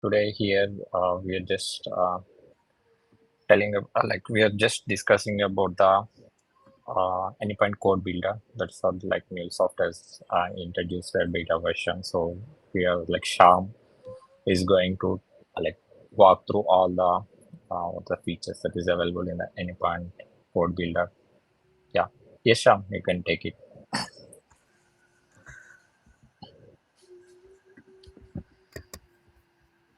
Today here we are just telling we are just discussing about the Anypoint code builder. That's what like MuleSoft has introduced their beta version. So we are like Sham is going to like walk through all the features that is available in the Anypoint code builder. Yeah, yes, Sham, you can take it.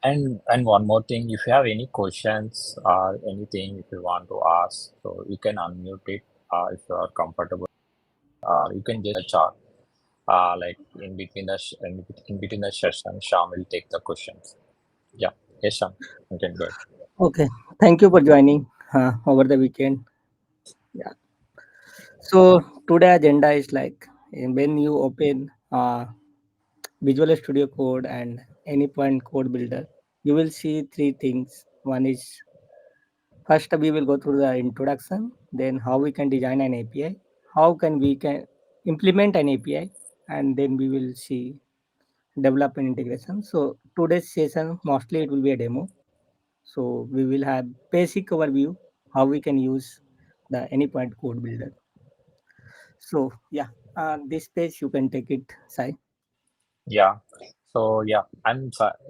And one more thing, if you have any questions or anything if you want to ask, so you can unmute it if you are comfortable. You can just chat. Like in between the session, Sham will take the questions. Yeah, yes, Sham, you can go ahead. Okay, thank you for joining over the weekend. Yeah. So today agenda is like when you open Visual Studio Code and any point code builder, you will see three things. One is first we will go through the introduction, then how we can design an API, how can implement an API, and then we will see development integration. So today's session mostly it will be a demo. So we will have basic overview how we can use the Anypoint code builder. So yeah, this page you can take it, Sai. Yeah. So yeah,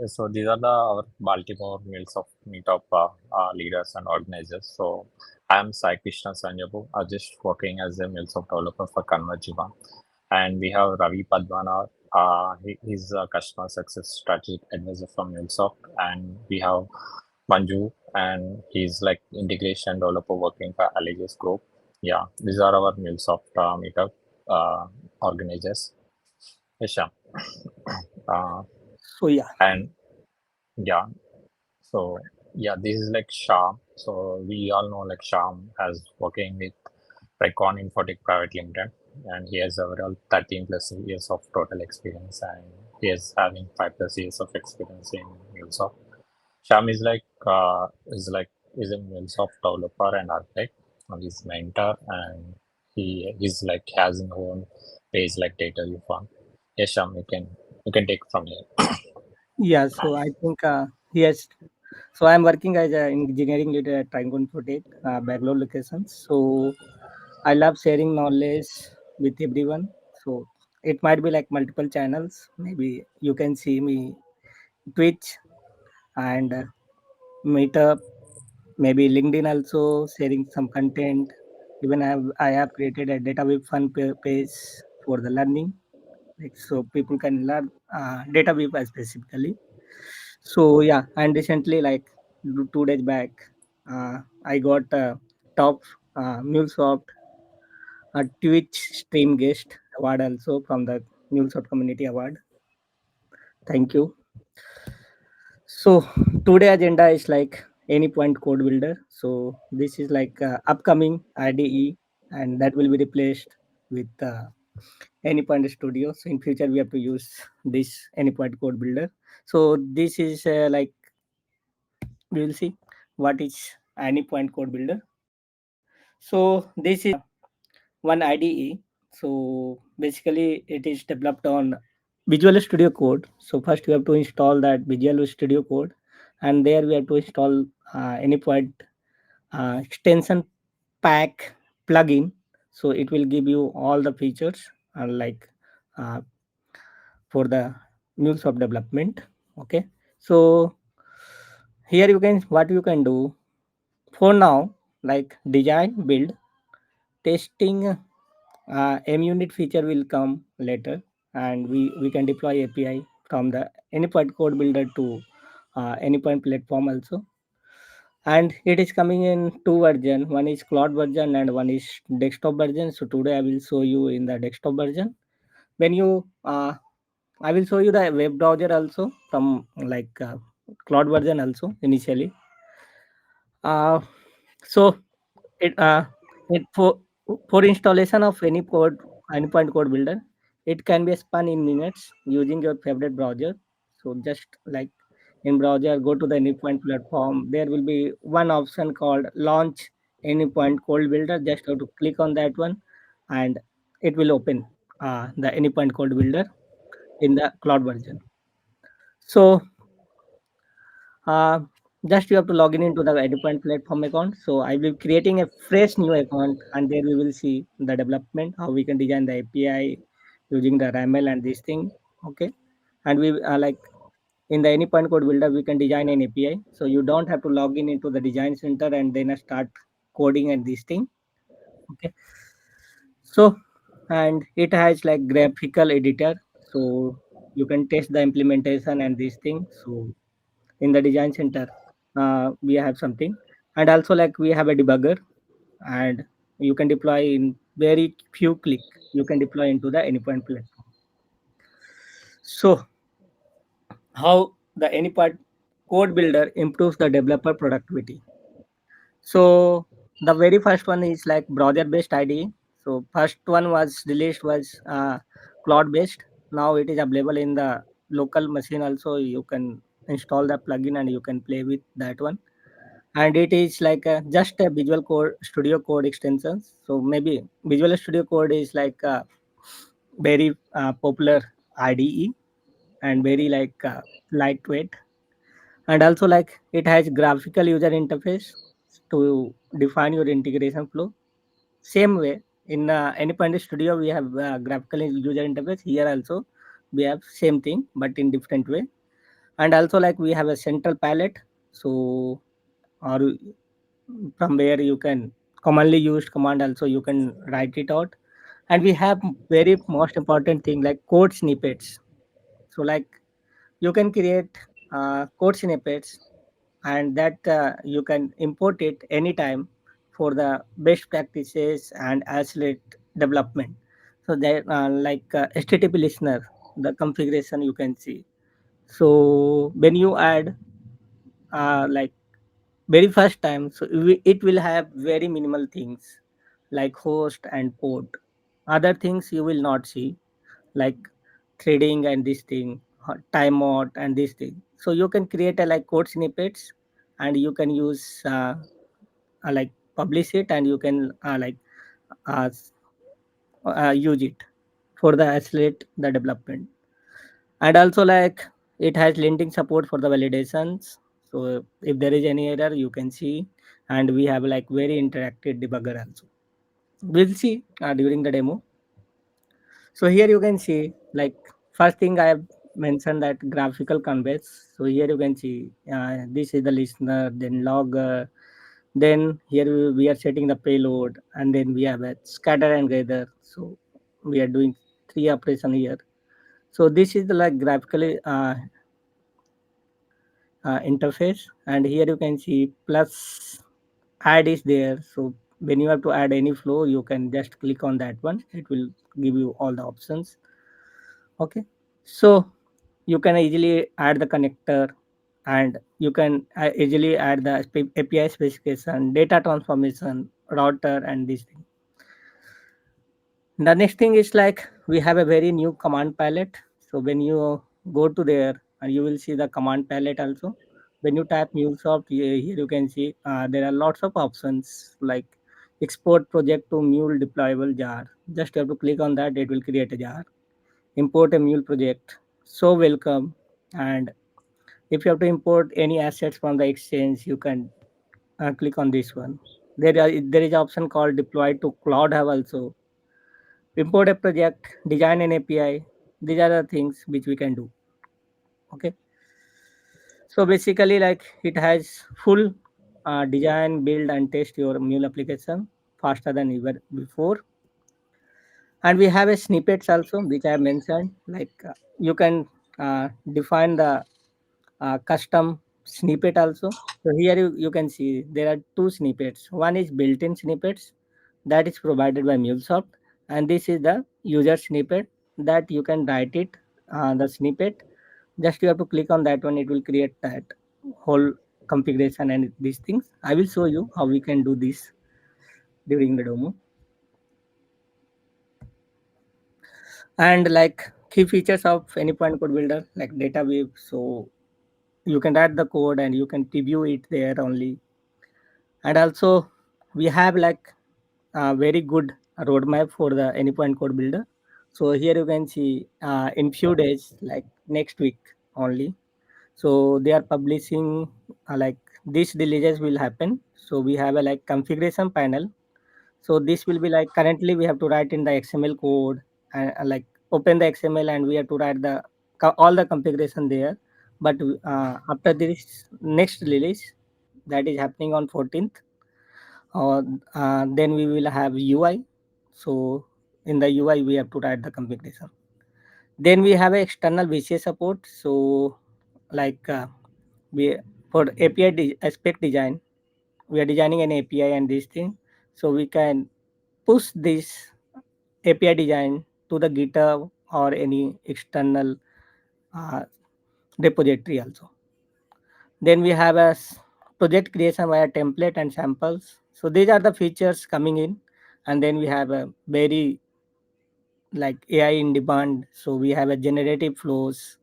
so these are our Baltimore Mills of Meetup leaders and organizers. So I'm Sai Krishna Sanjabu, just working as a MuleSoft developer for Convergiva. And we have Ravi Padmana, he's a customer success strategic advisor from MuleSoft. And we have Manju, and he's like integration developer working for Allegiance Group. Yeah, these are our MuleSoft Meetup uh, organizers. Yes, Shyam. Uh, So yeah, and yeah, so yeah, this is like Sham. So we all know like Sham has working with Recon Infotech Private Limited, and he has overall 13 plus years of total experience, and he is having 5 plus years of experience in MuleSoft. Sham is a MuleSoft developer and architect, and he's mentor, and he's like has his own page like data you found. Yes, Sham, you can take from here. yeah. So I think yes. So I'm working as an engineering leader at Triangle Protect, Bangalore location. So I love sharing knowledge with everyone. So it might be like multiple channels. Maybe you can see me Twitch and Meetup, maybe LinkedIn also sharing some content. Even I have created a data web fun page for the learning, like so people can learn data web specifically. So yeah, and recently like 2 days back, I got top MuleSoft Twitch stream guest award also from the MuleSoft Community Award. Thank you. So today agenda is like any point code builder. So this is like upcoming IDE, and that will be replaced with any point studio. So in future we have to use this any point code builder. So this is like we will see what is any point code builder. So this is one IDE. So basically it is developed on Visual Studio Code. So first we have to install that Visual Studio Code, and there we have to install any point extension pack plugin. So it will give you all the features like uh, for the MuleSoft development. Okay, so here you can what you can do for now, like design, build, testing. MUnit feature will come later, and we can deploy API from the Anypoint code builder to Anypoint platform also. And it is coming in two version. One is cloud version and one is desktop version. So today I will show you in the desktop version. When you I will show you the web browser also from like cloud version also initially. Uh, so it it for installation of any point code builder, it can be spun in minutes using your favorite browser. So just like in browser, go to the Anypoint platform. There will be one option called launch Anypoint code builder. Just have to click on that one, and it will open the Anypoint code builder in the cloud version. So Uh, just you have to log in into the Anypoint platform account. So I will be creating a fresh new account, and there we will see the development, how we can design the API using the RAML and this thing. Okay, and we like in the Anypoint code builder we can design an API. So you don't have to log in into the design center and then start coding and this thing. Okay, so and it has like graphical editor, so you can test the implementation and this thing. So in the design center we have something, and also like we have a debugger, and you can deploy in very few click, you can deploy into the Anypoint platform. So how the Anypoint code builder improves the developer productivity. So the very first one is like browser based IDE. So first one was released was cloud based. Now it is available in the local machine also. You can install the plugin and you can play with that one. And it is like just a Visual Code Studio Code extensions. So maybe Visual Studio Code is like a very popular IDE and very like lightweight, and also like it has graphical user interface to define your integration flow. Same way in Anypoint Studio we have graphical user interface. Here also we have same thing but in different way, and also like we have a central palette. So or from where you can commonly used command also you can write it out, and we have very most important thing like code snippets. So like you can create code snippets, and that you can import it anytime for the best practices and accelerate development. So that like HTTP listener, the configuration you can see. So when you add like very first time, so it will have very minimal things like host and port. Other things you will not see, like threading and this thing, timeout and this thing. So you can create a like code snippets, and you can use like publish it, and you can uh, use it for the accelerate the development. And also like it has linting support for the validations. So if there is any error you can see, and we have like very interactive debugger also. We'll see during the demo. So here you can see like first thing I have mentioned that graphical conveys. So here you can see this is the listener, then logger, then here we are setting the payload, and then we have a scatter and gather. So we are doing three operation here. So this is the like graphically interface, and here you can see plus add is there. So when you have to add any flow you can just click on that one, it will give you all the options. Okay, so you can easily add the connector, and you can easily add the API specification, data transformation, router, and this thing. The next thing is like we have a very new command palette. So when you go to there, you will see the command palette also. When you type MuleSoft, here you can see there are lots of options like export project to Mule deployable jar. Just have to click on that, it will create a jar. Import a Mule project. So welcome. And if you have to import any assets from the exchange, you can click on this one. There is option called deploy to Cloud Hub also. Import a project, design an API. These are the things which we can do. Okay. So basically, like it has full design, build, and test your Mule application faster than ever before. And we have a snippets also, which I have mentioned. Like you can define the custom snippet also. So here you can see there are two snippets. One is built-in snippets that is provided by MuleSoft, and this is the user snippet that you can write it. The snippet, just you have to click on that one, it will create that whole configuration and these things. I will show you how we can do this during the demo. And like key features of Anypoint code builder, like data weave. So you can write the code and you can preview it there only. And also we have like a very good roadmap for the Anypoint code builder. So here you can see in few days, like next week only, so they are publishing like these releases will happen. So we have a like configuration panel. So this will be like currently we have to write in the XML code and like open the XML and we have to write the all the configuration there. But after this next release that is happening on 14th, or then we will have UI. So in the UI we have to write the configuration. Then we have a external VCA support. So like we for API aspect design, we are designing an API and this thing. So we can push this API design to the GitHub or any external uh, repository also. Then we have a project creation via template and samples. So these are the features coming in, and then we have a very like AI in demand. So we have a generative flows.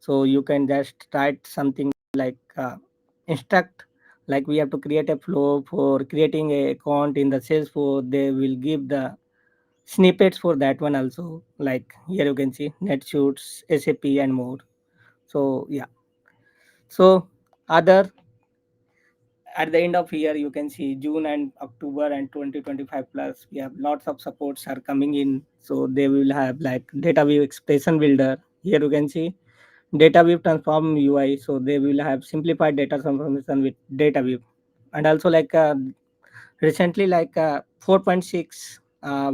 So you can just write something like instruct, like we have to create a flow for creating a account in the Salesforce. They will give the snippets for that one also. Like here you can see NetSuits, SAP, and more. So yeah. So other at the end of year you can see June and October and 2025 plus we have lots of supports are coming in. So they will have like data view expression builder. Here you can see data view transform UI. So they will have simplified data transformation with data view. And also like recently like 4.6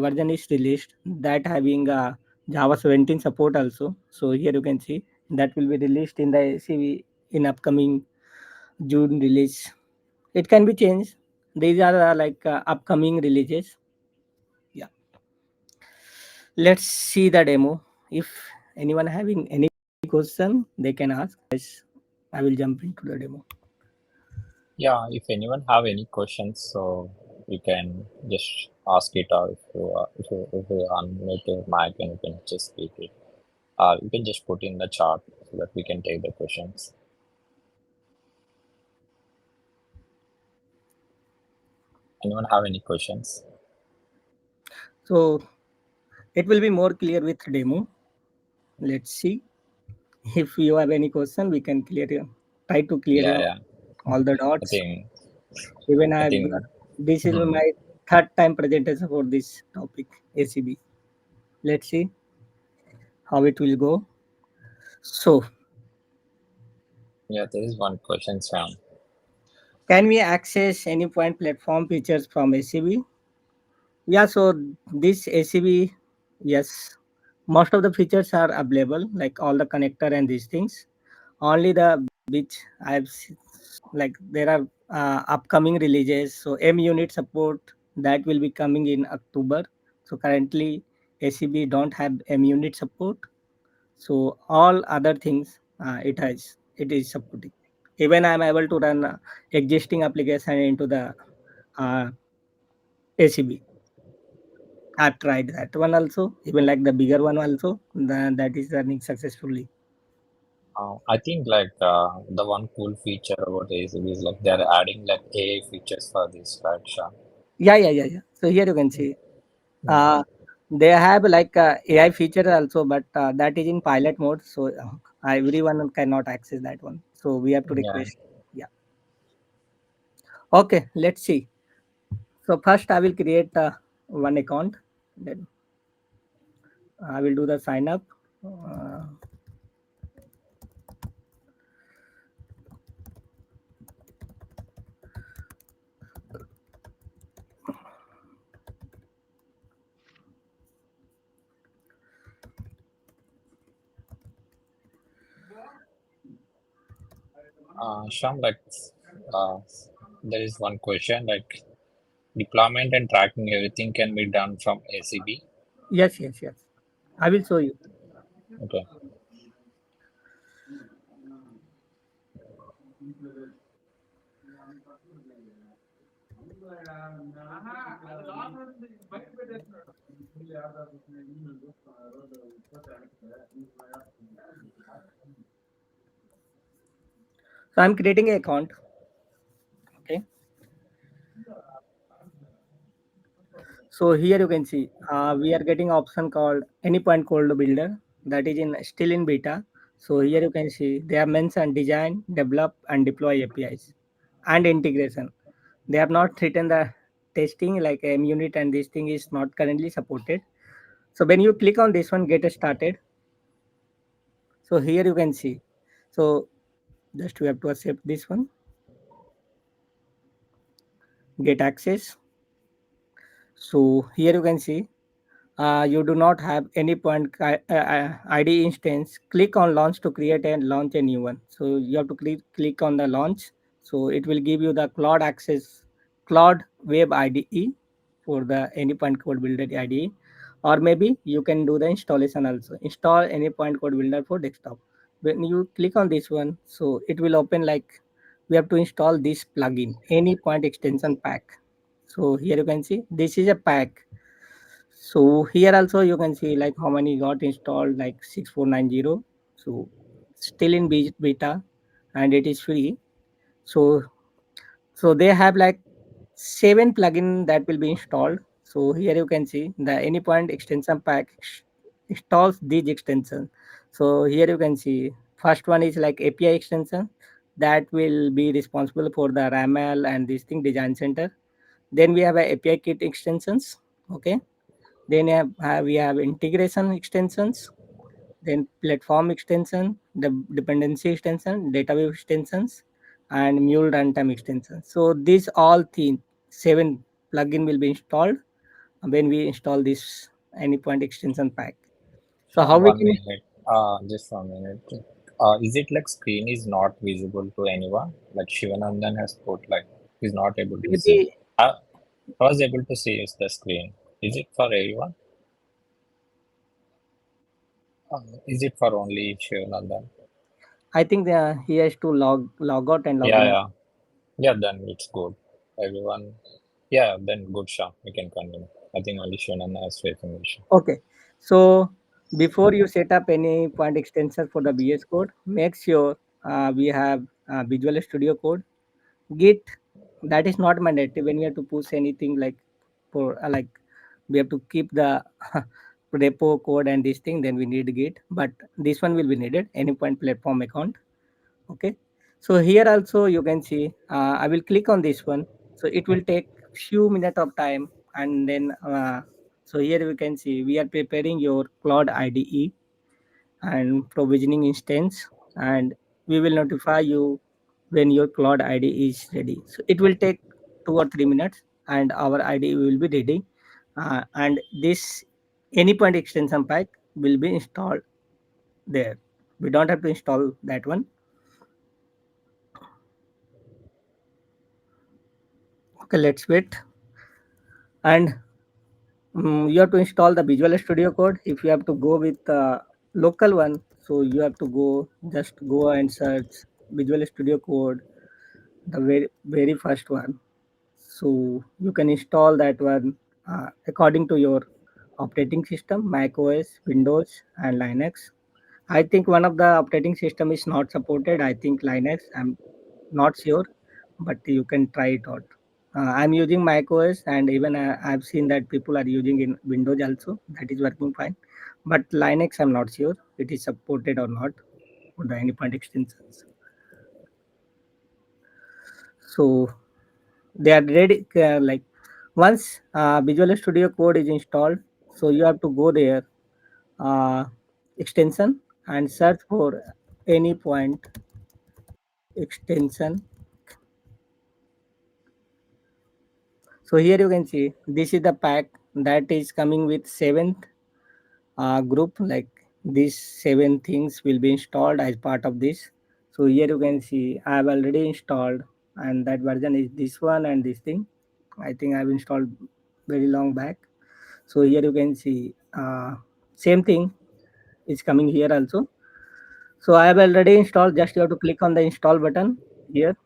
version is released that having Java 17 support also. So here you can see that will be released in the CV in upcoming June release. It can be changed. These are like upcoming releases. Yeah. Let's see the demo. If anyone having any question, they can ask. I will jump into the demo. Yeah, if anyone have any questions, so you can just ask it, or if you unmute your mic and you can just speak it. You can just put in the chat so that we can take the questions. Anyone have any questions? So it will be more clear with demo. Let's see. If you have any question, we can try to Yeah, clear yeah. all the I dots. think Even I I've think this is mhm. my third time presentation for this topic ACB. Let's see how it will go. So Yeah, there is one question, Sam. can we access any point platform features from ACB? Yeah, so this ACB, yes, most of the features are available, like all the connector and these things. Only the which like there are upcoming releases. So M unit support that will be coming in October. So currently ACB don't have M unit support. So all other things it is supporting. Even I am able to run existing application into the uh, ACB. I've tried that one also, even like the bigger one also, that is running successfully. I think like the one cool feature about ACB is like they're adding like AI features for this, right, Sean? Yeah, yeah, yeah, yeah. So here you can see Yeah, uh, they have like AI feature also, but that is in pilot mode. So everyone cannot access that one. So we have to yeah. request. Yeah. Okay, let's see. So first I will create one account. Then I will do the sign up. Uh, Sean, like uh, there is one question like deployment and tracking everything can be done from ACB. yes, yes, yes. I will show you. Okay. So I'm creating an account. Okay. So here you can see we are getting option called Anypoint Cold Builder that is in still in beta. So here you can see they have mentioned design, develop, and deploy APIs. and integration. They have not written the testing like unit, and this thing is not currently supported. So when you click on this one, get started. So here you can see. So just we have to accept this one, get access. So here you can see you do not have any point ID instance. Click on launch to create and launch a new one. So you have to click on the launch. So it will give you the cloud access, cloud web IDE for the Anypoint Code Builder IDE, or maybe you can do the installation also. Install Anypoint Code Builder for desktop. When you click on this one, so it will open like we have to install this plugin, Anypoint extension pack. So here you can see this is a pack. So here also you can see like how many got installed, like 6490. So still in beta, and it is free. So they have like 7 plugin that will be installed. So here you can see the Anypoint extension pack installs these extensions. So here you can see first one is like API extension that will be responsible for the RAML and this thing design center. Then we have a API kit extensions. Okay, then we have integration extensions, then platform extension, the dependency extension, database extensions, and Mule runtime extension. So these all 7 plugin will be installed when we install this Anypoint extension pack. So how we One can? minute. Just 1 minute. Is it like screen is not visible to anyone? Like Shivanandan has put like he's not able to see. Maybe I, I was able to see is the screen. Is it for everyone? Is it for only Shivanandan? I think he has to log out and log Yeah, in. yeah. Yeah, then it's good. Everyone, yeah, then good, Shah. We can continue. I think only Shivanandan is facing issue. Okay. So before you set up any point extension for the VS Code, make sure we have Visual Studio Code. Git, that is not mandatory when we have to push anything like for like we have to keep the repo code and this thing, then we need Git. But this one will be needed. Any point platform account. Okay. So here also you can see I will click on this one. So it will take few minutes of time, and then so here we can see we are preparing your Cloud IDE and provisioning instance, and we will notify you when your Cloud IDE is ready. So it will take 2 or 3 minutes, and our IDE will be ready, and this Anypoint extension pack will be installed there. We don't have to install that one. Okay, let's wait. And you have to install the Visual Studio Code. If you have to go with local one, so you have to go and search Visual Studio Code, the very first one. So you can install that one according to your operating system, Mac OS, Windows, and Linux. I think one of the operating system is not supported. I think Linux. I'm not sure, but you can try it out. I'm using macOS, and even I've seen that people are using in Windows also. That is working fine. But Linux, I'm not sure it is supported or not for the Anypoint extensions. So they are ready. Like once Visual Studio Code is installed, so you have to go there, uh, extension, and search for Anypoint extension. So here you can see this is the pack that is coming with seventh group. Like these 7 things will be installed as part of this. So here you can see I have already installed, and that version is this one and this thing. I think I've installed very long back. So here you can see same thing is coming here also. So I have already installed. Just you have to click on the install button here,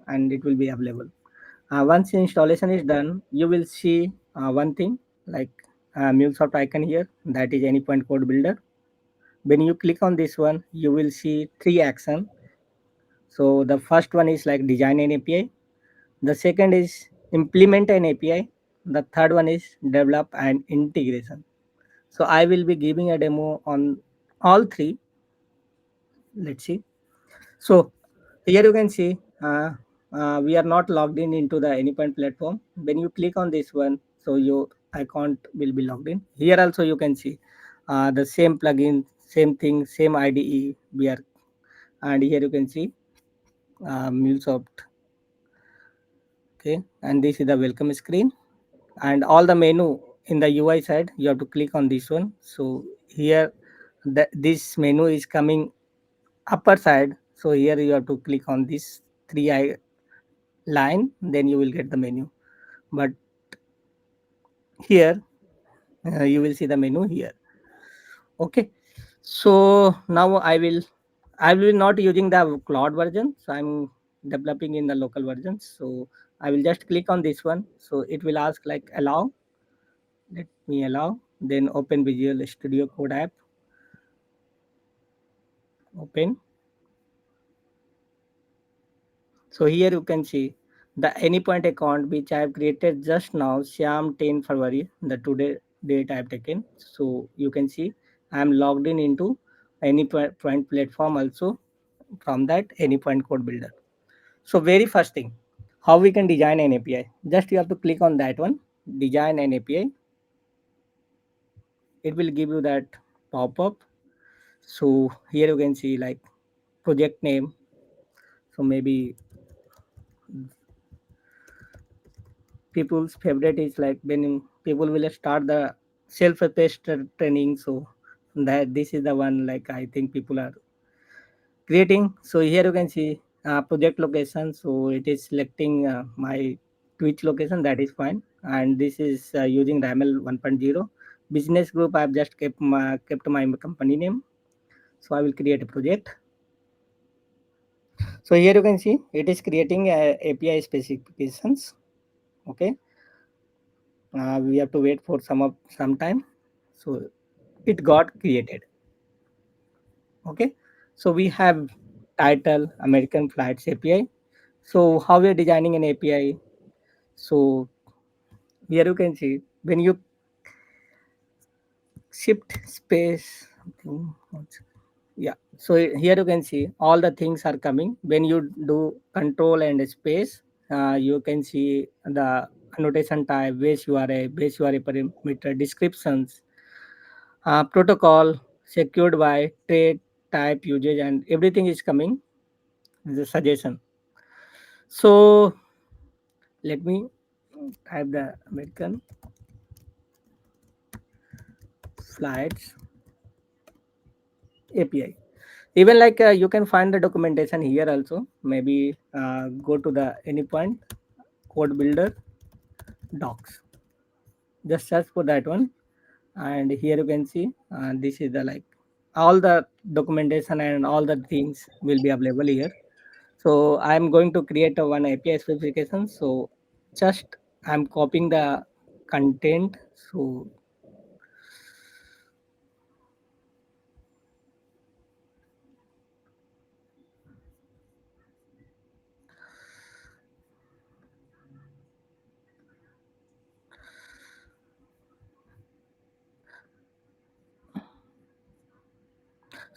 and it will be available. Once installation is done, you will see one thing like MuleSoft icon here, that is Anypoint Code Builder. When you click on this one, you will see 3 action. So the first one is like design an API. The second is implement an API. The third one is develop an integration. So I will be giving a demo on all three. Let's see. So here you can see we are not logged in into the Anypoint platform. When you click on this one, so your account will be logged in. Here also you can see the same plugin, same thing, same IDE. We are, and here you can see MuleSoft. Okay, and this is the welcome screen, and all the menu in the UI side. You have to click on this one. So here, this menu is coming upper side. So here you have to click on this three eye line, then you will get the menu. But here you will see the menu here. Okay, so now I will not using the cloud version, so I'm developing in the local version. So I will just click on this one, so it will ask like allow. Let me allow, then open Visual Studio Code app. Open. So here you can see the Anypoint account which I have created just now, Siam 10 February, the today date I have taken. So you can see I am logged in into Anypoint platform also from that Anypoint code builder. So very first thing, how we can design an API. Just you have to click on that one, design an API. It will give you that pop-up. So here you can see like project name. So maybe people's favorite is like when people will start the self-paced training. So that this is the one like I think people are creating. So here you can see project location. So it is selecting my Twitch location, that is fine. And this is using ramel 1.0. Business group, I've just kept my company name. So I will create a project. So here you can see it is creating API specifications. Okay, we have to wait for some time. So it got created. Okay, so we have title American Flights API. So how we are designing an API. So here you can see when you shift space, yeah. So here you can see all the things are coming when you do control and space. You can see the annotation type, base URA parameter descriptions, protocol, secured by trade type, usage, and everything is coming. The suggestion. So let me type the American flights API. Even like you can find the documentation here also. Maybe go to the Anypoint code builder docs. Just search for that one, and here you can see this is the like all the documentation and all the things will be available here. So I'm going to create a one API specification. So just I'm copying the content.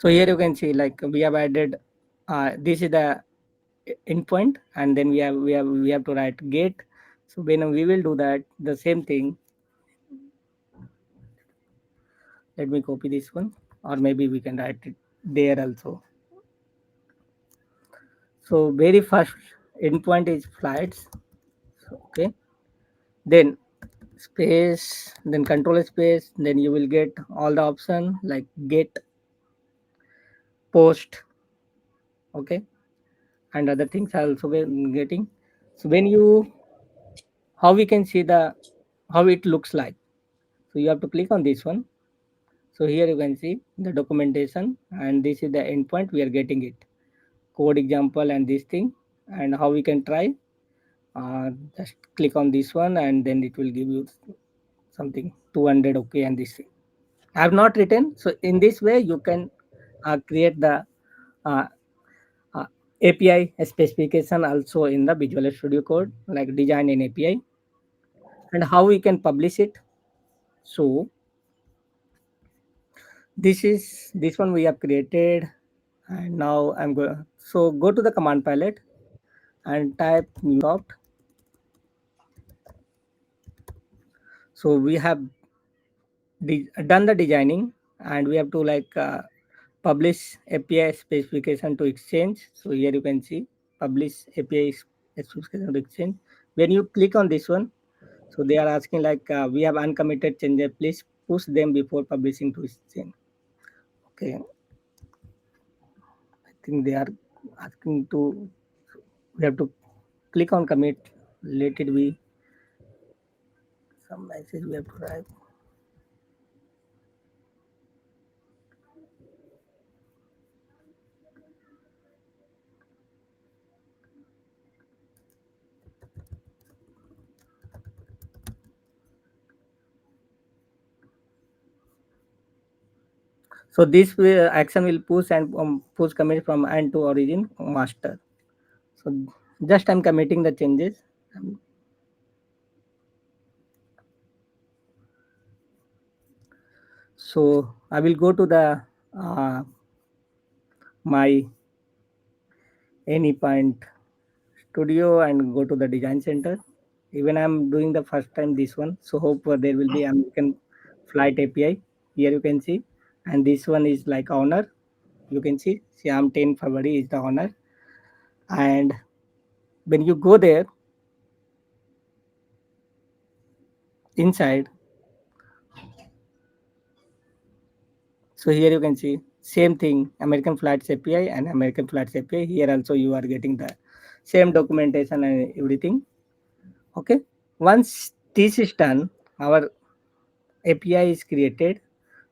So here you can see like we have added this is the endpoint, and then we have to write get. So when we will do that, the same thing. Let me copy this one, or maybe we can write it there also. So very first endpoint is flights. So, okay, then space, then control space, then you will get all the option like get, post, okay, and other things are also getting. So when you, how we can see the how it looks like. So you have to click on this one. So here you can see the documentation, and this is the endpoint we are getting it. Code example and this thing, and how we can try. Just click on this one, and then it will give you something 200. Okay, and this thing. I have not written. So in this way, you can create the uh, uh, API specification also in the Visual Studio Code, like design an API, and how we can publish it. So this one we have created, and now I'm going. So go to the command palette and type MuleSoft. So we have done the designing, and we have to publish API specification to Exchange. So here you can see publish API specification to Exchange. When you click on this one, so they are asking we have uncommitted changes. Please push them before publishing to Exchange. Okay, I think they are asking to. We have to click on commit. Let it be some message we have to write. So this action will push and push commit from end to origin master. So just I'm committing the changes. So I will go to the my Anypoint studio and go to the design center. Even I'm doing the first time this one. So hope there will be American flight API. Here you can see, and this one is like owner. You can see Siam 10 February is the owner, and when you go there inside, so here you can see same thing American Flights API and American Flights API. Here also you are getting the same documentation and everything. Okay. Once this is done, our API is created.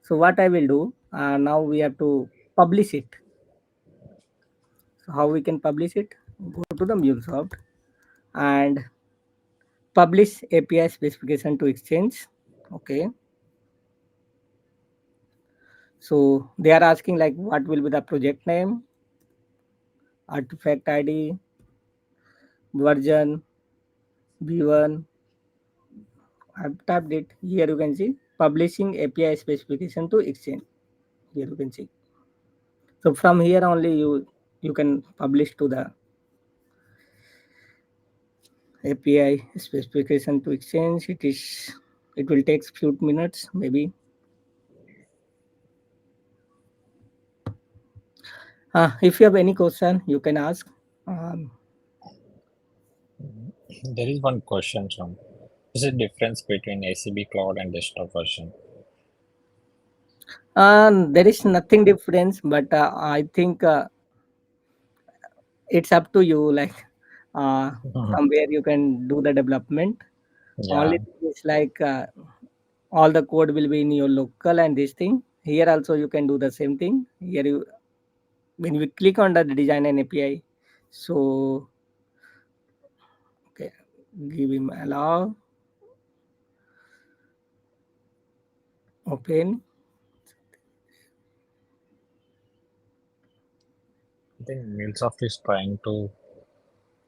So what I will do now we have to publish it. So how we can publish it? Go to the MuleSoft and publish API specification to Exchange. Okay. So they are asking what will be the project name, artifact ID, version, V1. I've tapped it. Here you can see publishing API specification to Exchange. Here you can see. So from here only you can publish to the API specification to Exchange. It will take few minutes maybe. If you have any question, you can ask. Um, There is one question, John. Is the difference between ACB cloud and desktop version? there is nothing difference, but I think it's up to you. From where you can do the development. Yeah, Only thing is all the code will be in your local and this thing. Here also you can do the same thing. Here you when we click on the design and API, so okay, give him allow, open. I think MuleSoft is trying to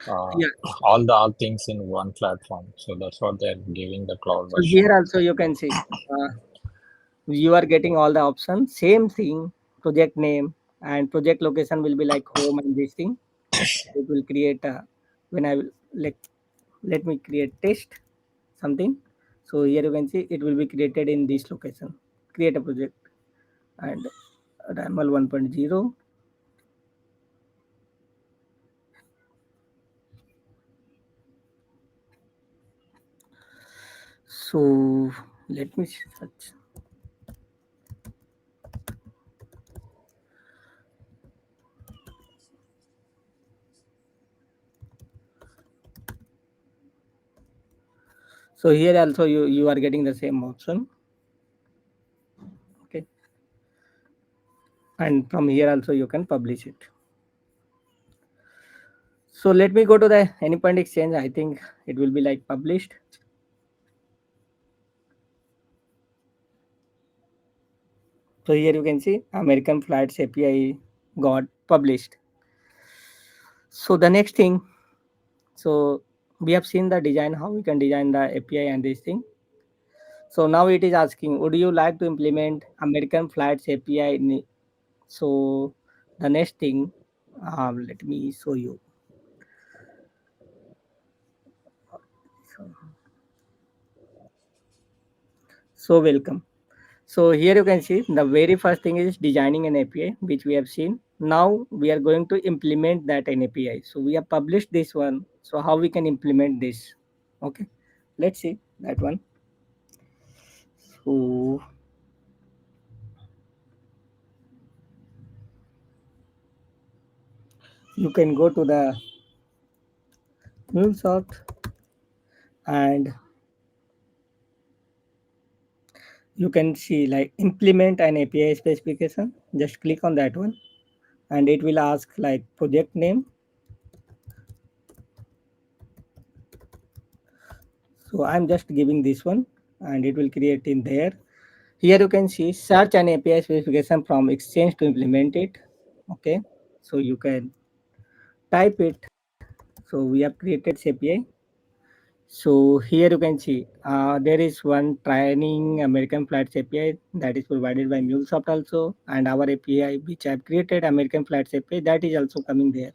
uh, Yeah. all things in one platform. So that's what they're giving the cloud So here version. also you can see you are getting all the options. Same thing, project name and project location will be like home and this thing. It will create when I will let me create test something. So here you can see it will be created in this location. Create a project and RAML 1.0. So let me search. So here also you are getting the same option. Okay, and from here also you can publish it. So let me go to the Anypoint Exchange. I think it will be like published. So here you can see American Flights API got published. So the next thing, so we have seen the design, how we can design the API and this thing. So now it is asking, would you like to implement American Flights API? So the next thing, let me show you. So welcome. So here you can see the very first thing is designing an API, which we have seen. Now we are going to implement that in API. So we have published this one. So how we can implement this? Okay, let's see that one. So you can go to the MuleSoft and you can see like implement an API specification. Just click on that one and it will ask like project name. So I'm just giving this one and it will create in there. Here you can see search an API specification from Exchange to implement it. Okay, so you can type it. So we have created this API. So here you can see there is one training American Flights API that is provided by MuleSoft also, and our API which I have created American Flights API that is also coming there.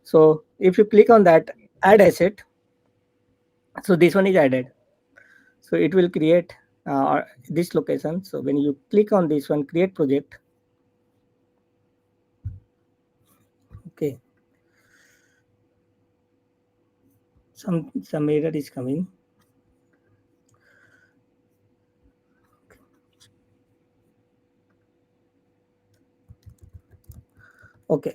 So if you click on that add asset, so this one is added. So it will create this location. So when you click on this one, create project. Okay, some error is coming. Okay,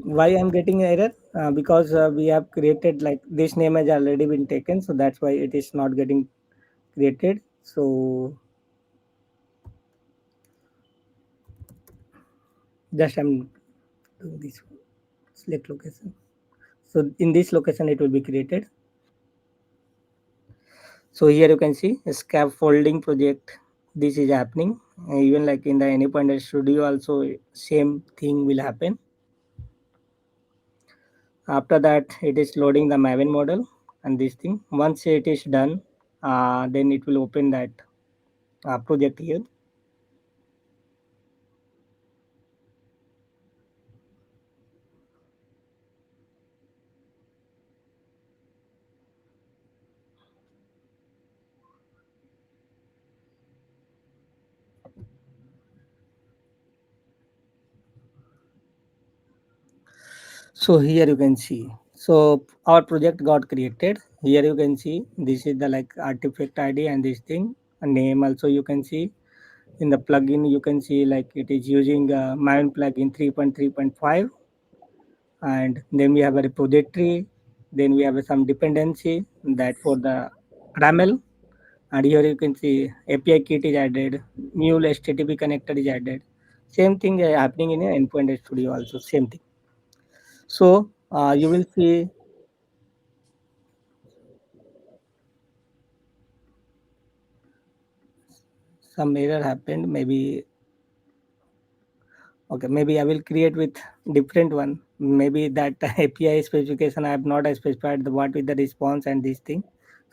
why I'm getting error? Because we have created like this name has already been taken, so that's why it is not getting created. So just I'm doing this one. Select location. So in this location it will be created. So here you can see a scaffolding project. This is happening. Even like in the Anypoint studio also same thing will happen. After that it is loading the Maven model and this thing. Once it is done, then it will open that project here. So here you can see. So our project got created. Here you can see this is the like artifact ID and this thing. A name also you can see. In the plugin you can see like it is using Maven plugin 3.3.5, and then we have a repository. Then we have some dependency that for the RAML, and here you can see API kit is added. Mule HTTP connector is added. Same thing happening in a Endpoint Studio also. Same thing. So you will see some error happened. Maybe okay. Maybe I will create with different one. Maybe that API specification I have not specified the what with the response and this thing.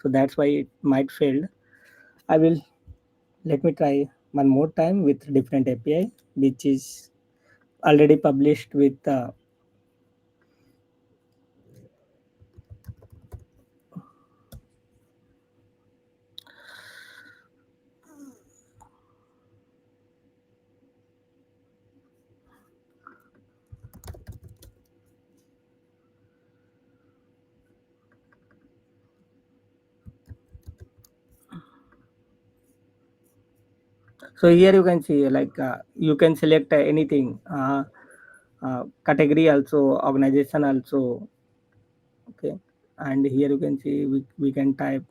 So that's why it might fail. I will let me try one more time with different API which is already published with so here you can see like you can select anything category also, organization also. Okay, and here you can see we can type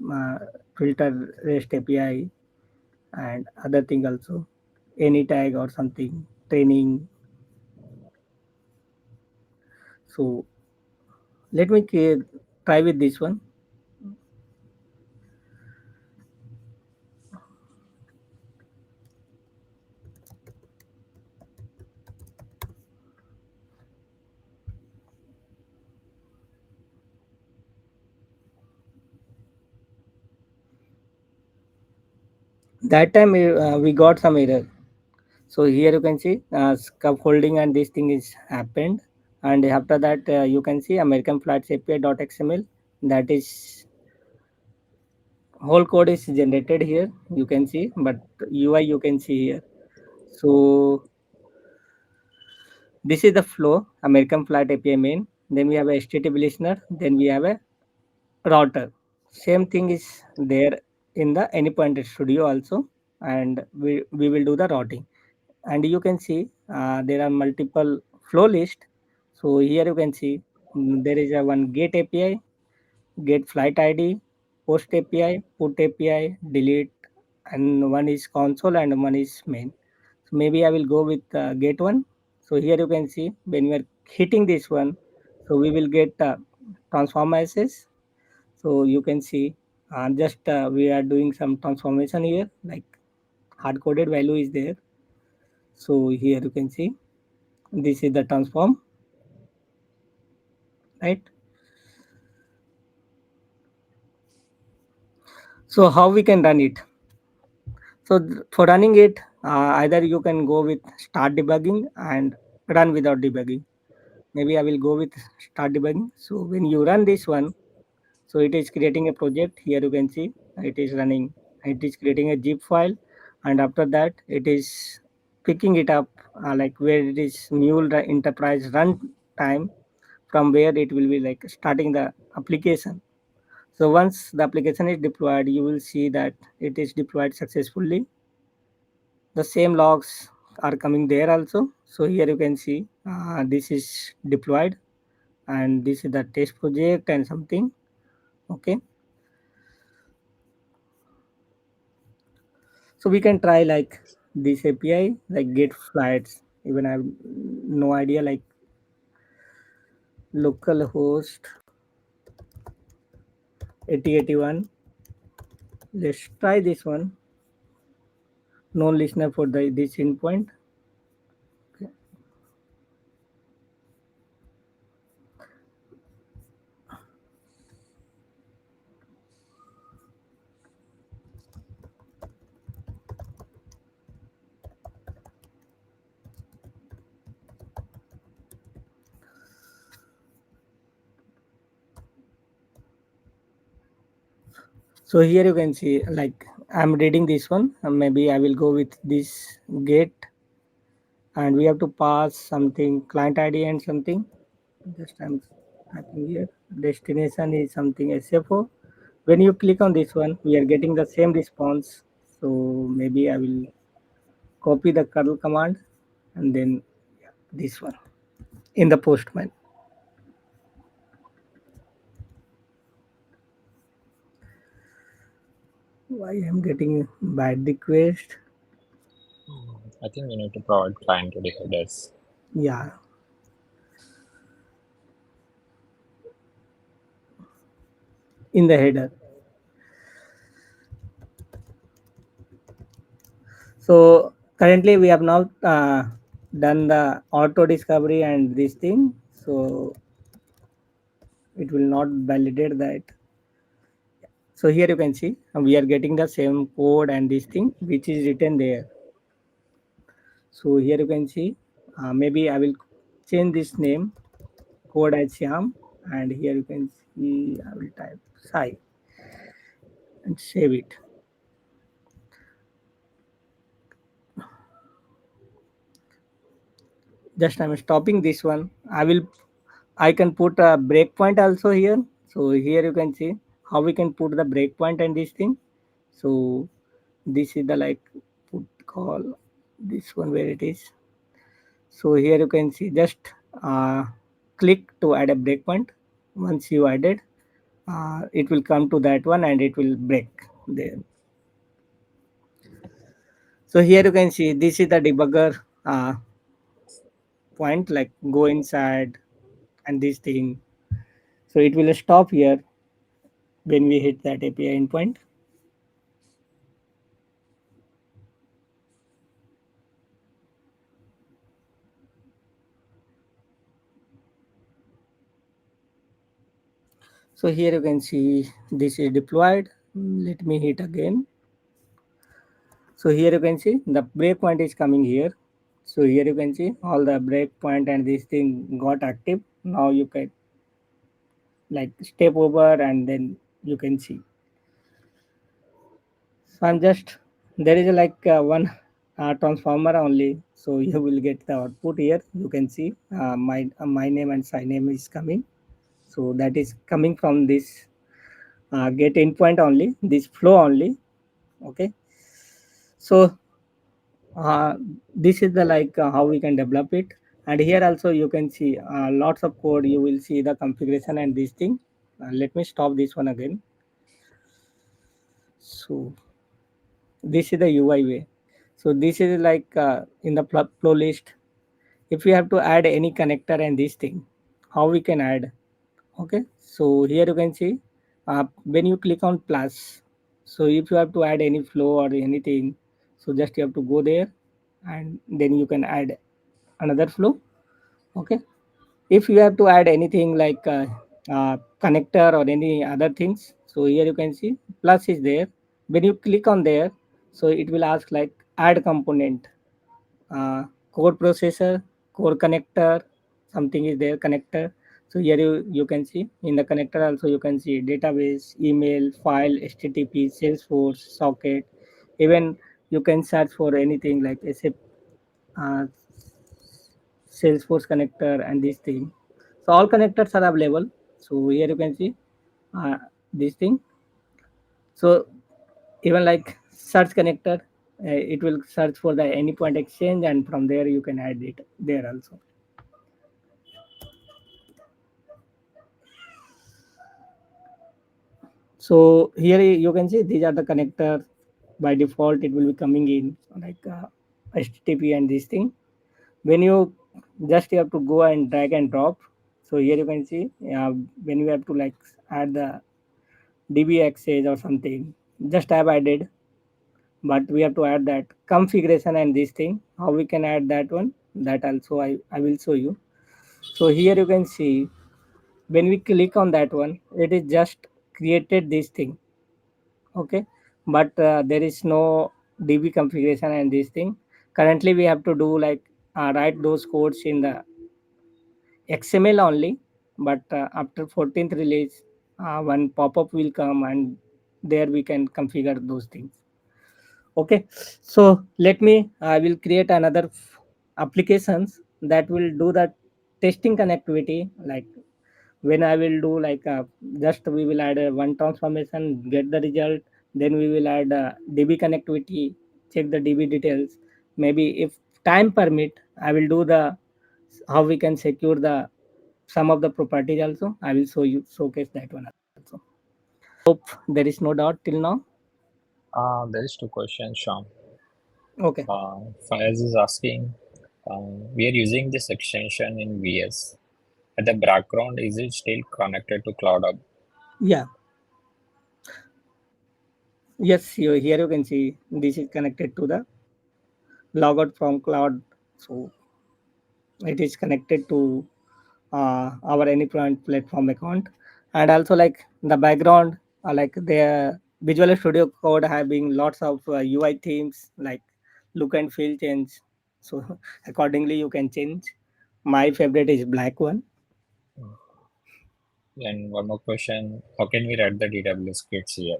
filter REST API and other thing also, any tag or something, training. So let me try with this one. That time we got some error. So here you can see scaffolding and this thing is happened, and after that you can see American Flights API .xml that is whole code is generated here, you can see, but UI you can see here. So this is the flow, American Flight API main. Then we have a HTTP listener. Then we have a router. Same thing is there in the Anypoint Studio also, and we will do the routing. And you can see there are multiple flow list. So here you can see there is a one get API, get flight ID, post API, put API, delete, and one is console and one is main. So maybe I will go with get one. So here you can see when we are hitting this one, so we will get transform access. So you can see just we are doing some transformation here, like hard coded value is there. So here you can see this is the transform, right? So how we can run it? So for running it, either you can go with start debugging and run without debugging. Maybe I will go with start debugging. So when you run this one, so it is creating a project. Here you can see it is running. It is creating a zip file, and after that it is picking it up like where it is Mule Enterprise run time, from where it will be like starting the application. So once the application is deployed, you will see that it is deployed successfully. The same logs are coming there also. So here you can see this is deployed, and this is the test project and something. Okay, so we can try like this API, like get flights. Even I have no idea, like localhost 8081. Let's try this one. No listener for the this endpoint. Okay. So here you can see like I'm reading this one. Maybe I will go with this get, and we have to pass something client ID and something. Just I'm typing here. Destination is something SFO. When you click on this one, we are getting the same response. So maybe I will copy the curl command and then this one in the postman. Why I'm getting bad request? I think we need to provide client to the headers. Yeah, in the header. So currently we have now done the auto discovery and this thing. So it will not validate that. So here you can see we are getting the same code and this thing which is written there. So here you can see maybe I will change this name code as Syam, and here you can see I will type Sai and save it. Just I'm stopping this one. I can put a breakpoint also here. So here you can see how we can put the breakpoint and this thing. So this is the like put call this one where it is. So here you can see just uh, click to add a breakpoint. Once you added, it will come to that one and it will break there. So here you can see this is the debugger point, like go inside and this thing. So it will stop here when we hit that API endpoint. So here you can see this is deployed. Let me hit again. So here you can see the breakpoint is coming here. So here you can see all the breakpoint and this thing got active. Now you can like step over and then you can see. So I'm just there is like one transformer only. So you will get the output here. You can see my name and sign name is coming. So that is coming from this get endpoint only. This flow only. Okay. So uh, this is the like how we can develop it. And here also you can see lots of code. You will see the configuration and this thing. Let me stop this one again. So this is the UI way. So this is like in the flow list. If we have to add any connector and this thing, how we can add? Okay, so here you can see when you click on plus. So if you have to add any flow or anything, so just you have to go there, and then you can add another flow. Okay, if you have to add anything like connector or any other things, so here you can see plus is there. When you click on there, so it will ask like add component, core processor, core connector, something is there connector. So here you can see in the connector also you can see database, email, file, http, salesforce, socket. Even you can search for anything like SAP, uh, salesforce connector and this thing. So all connectors are available. So here you can see uh, this thing. So even like search connector, it will search for the Anypoint exchange, and from there you can add it there also. So here you can see these are the connector. By default it will be coming in like http and this thing. When you just you have to go and drag and drop. So here you can see when you have to like add the db access or something, just I have added, but we have to add that configuration and this thing. How we can add that one, that also I will show you. So here you can see when we click on that one, it is just created this thing. Okay, but there is no db configuration and this thing. Currently we have to do like write those codes in the xml only, but after 14th release one pop-up will come, and there we can configure those things. Okay, so let me I will create another applications that will do the testing connectivity. Like when I will do like just we will add one transformation, get the result, then we will add db connectivity, check the db details. Maybe if time permit, I will do the how we can secure the some of the properties also. I will show you showcase that one also. Hope there is no doubt till now. There is two questions, Sham. Okay. Fayaz is asking, we are using this extension in VS. At the background, is it still connected to Cloud Hub? Yeah. Yes, here you can see this is connected to the logout from cloud. So it is connected to our Anypoint platform account. And also like the background, like the Visual Studio Code having lots of UI themes like look and feel change. So accordingly you can change. My favorite is black one. Mm. And one more question, how can we write the DW scripts here?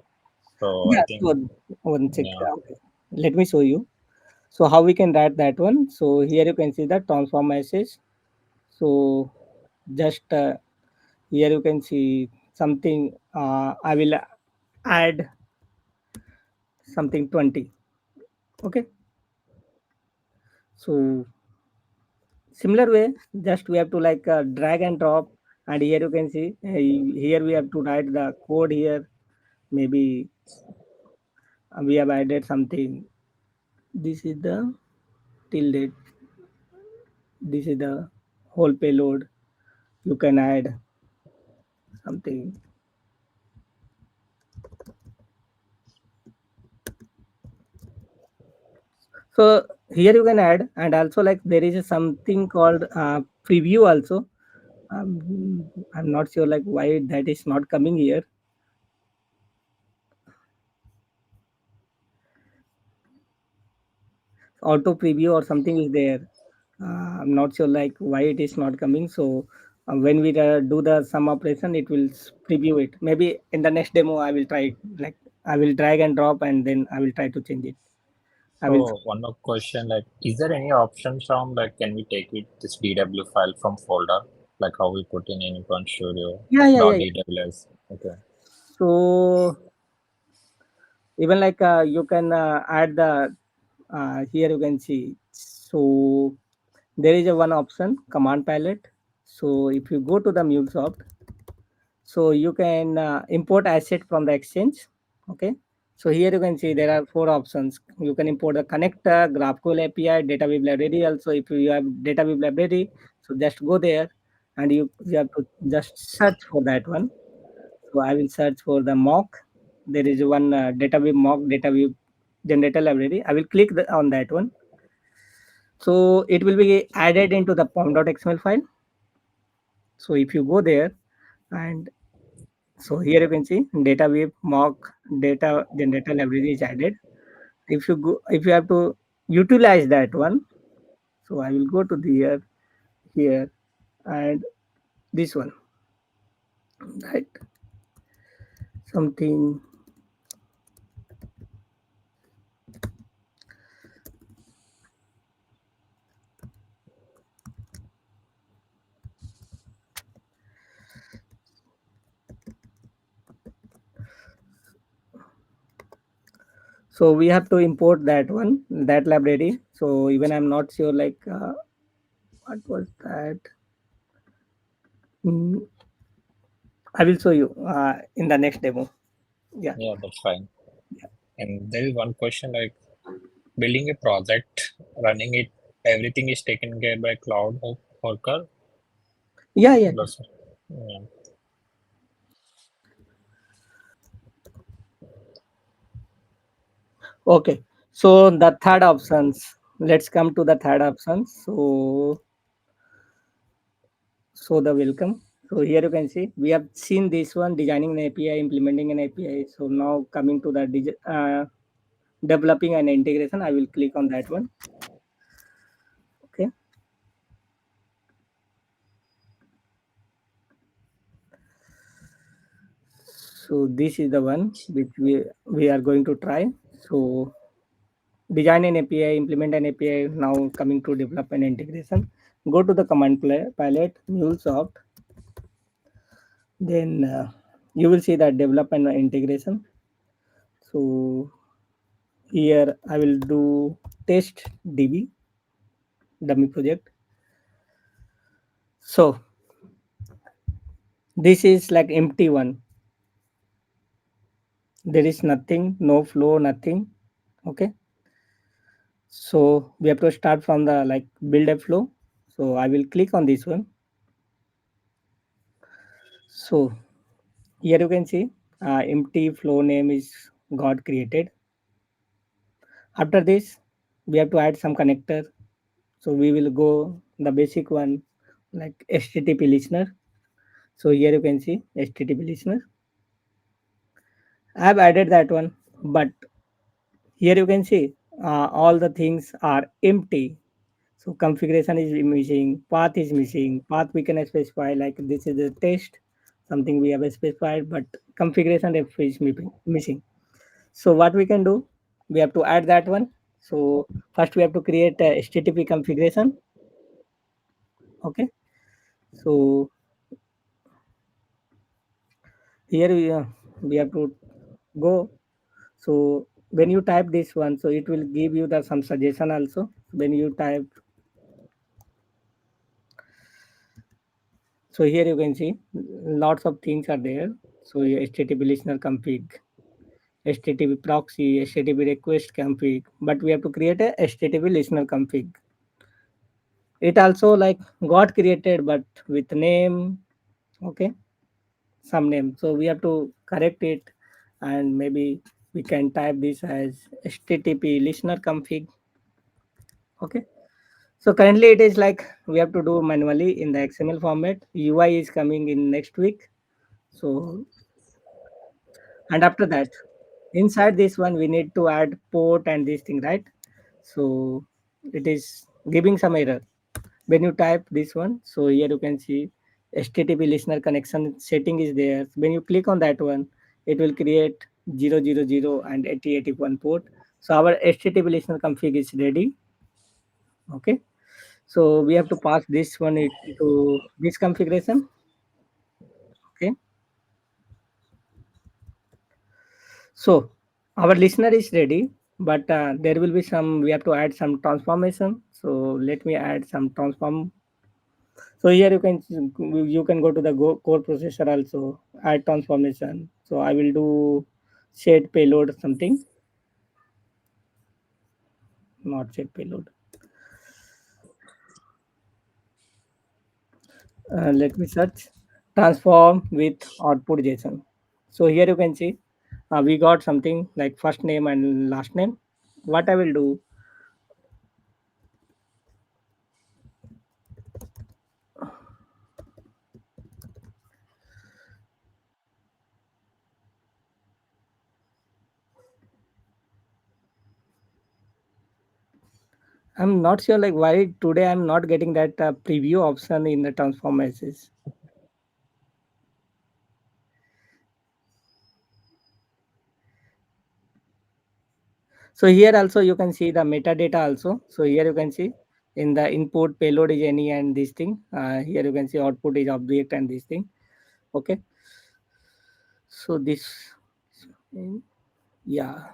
So I Yeah, think, so one sec. yeah, Okay. Let me show you. So how we can write that one. So here you can see the transform message. So just here you can see something. I will add something 20. Okay. So similar way, just we have to like drag and drop, and here you can see here we have to write the code here. Maybe we have added something. This is the tilde. This is the whole payload. You can add something. So here you can add, and also like there is a something called preview also. I'm not sure like why that is not coming here. Auto preview or something is there. I'm not sure like why it is not coming. So when we do the sum operation, it will preview it. Maybe in the next demo, I will try it like. I will drag and drop, and then I will try to change it. I will. So one more question, like, is there any option from like, can we take it this DW file from folder, like how we put in Anypoint Studio Yeah, yeah, dot yeah, yeah. DWS? Okay. So even like you can add the here you can see. So there is a one option command palette. So if you go to the MuleSoft, so you can import asset from the exchange. Okay. So here you can see there are four options. You can import the connector, GraphQL API, data web library. Also, if you have data web library, so just go there and you have to just search for that one. So I will search for the mock. There is one data web mock data web generator library. I will click on that one. So it will be added into the pom.xml file. So if you go there, and so here you can see data web mock data generator library is added. If you go, if you have to utilize that one, so I will go to the here and this one, right? Something. So we have to import that one, that library. So even I'm not sure like what was that. Mm, I will show you in the next demo. Yeah. Yeah, that's fine. And there is one question, like building a project, running it, everything is taken care by cloud worker. Yeah, yeah. That's, yeah. Okay. So the third options. Let's come to the third option. So the welcome. So here you can see we have seen this one, designing an API, implementing an API. So now coming to the developing an integration. I will click on that one. Okay. So this is the one which we are going to try. So design an API, implement an API. Now coming to develop an integration. Go to the command palette, MuleSoft. Then you will see that develop an integration. So here I will do test DB dummy project. So this is like empty one. There is nothing, no flow, nothing. Okay. So we have to start from the like build a flow. So I will click on this one. So here you can see empty flow name is got created. After this, we have to add some connector. So we will go the basic one like HTTP listener. So here you can see HTTP listener. I have added that one, but here you can see all the things are empty. So configuration is missing, path is missing. Path we can specify like this is a test, something we have specified, but configuration is missing. So what we can do, we have to add that one. So first we have to create a HTTP configuration. Okay. So here we have to go. So when you type this one, so it will give you the some suggestion also. When you type, so here you can see lots of things are there. So your HTTP listener config, HTTP proxy, HTTP request config, but we have to create a HTTP listener config. It also like got created, but with name, okay, some name. So we have to correct it, and maybe we can type this as HTTP listener config. Okay. So currently it is like we have to do manually in the XML format. UI is coming in next week. So and after that, inside this one we need to add port and this thing, right? So it is giving some error when you type this one. So here you can see HTTP listener connection setting is there. When you click on that one, it will create 000 and 8081 port. So our HTTP listener config is ready. Okay. So we have to pass this one to this configuration. Okay. So our listener is ready, but there will be some, we have to add some transformation. So let me add some transform. So here you can go to the core processor also, add transformation. So I will do set payload something, not set payload. Let me search transform with output JSON. So here you can see we got something like first name and last name. What I will do, I'm not sure like why today I'm not getting that preview option in the transform message. So here also you can see the metadata also. So here you can see in the input payload is any and this thing. Here you can see output is object and this thing. Okay. So this, yeah.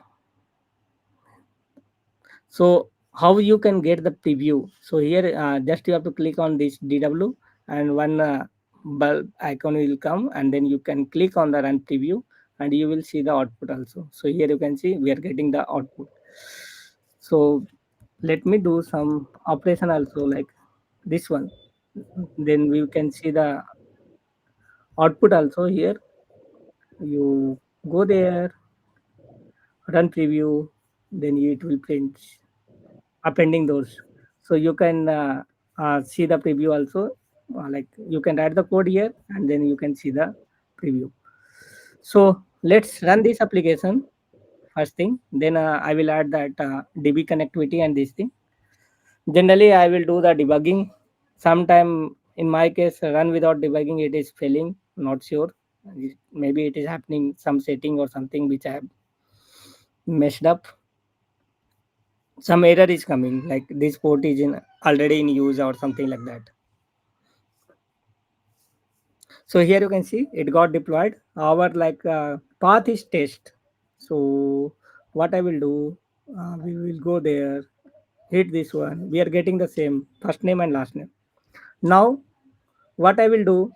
So how you can get the preview? So here just you have to click on this DW and one bulb icon will come and then you can click on the run preview and you will see the output also. So here you can see we are getting the output. So let me do some operation also like this one. Then we can see the output also here. You go there, run preview, then it will print appending those. So you can see the preview also. Like you can write the code here and then you can see the preview. So let's run this application first thing. Then I will add that DB connectivity and this thing. Generally, I will do the debugging. Sometime in my case, run without debugging, it is failing. Not sure. Maybe it is happening some setting or something which I have messed up. Some error is coming, like this port is in already in use or something like that. So here you can see it got deployed. Our like path is test. So what I will do, we will go there, hit this one. We are getting the same first name and last name. Now what I will do,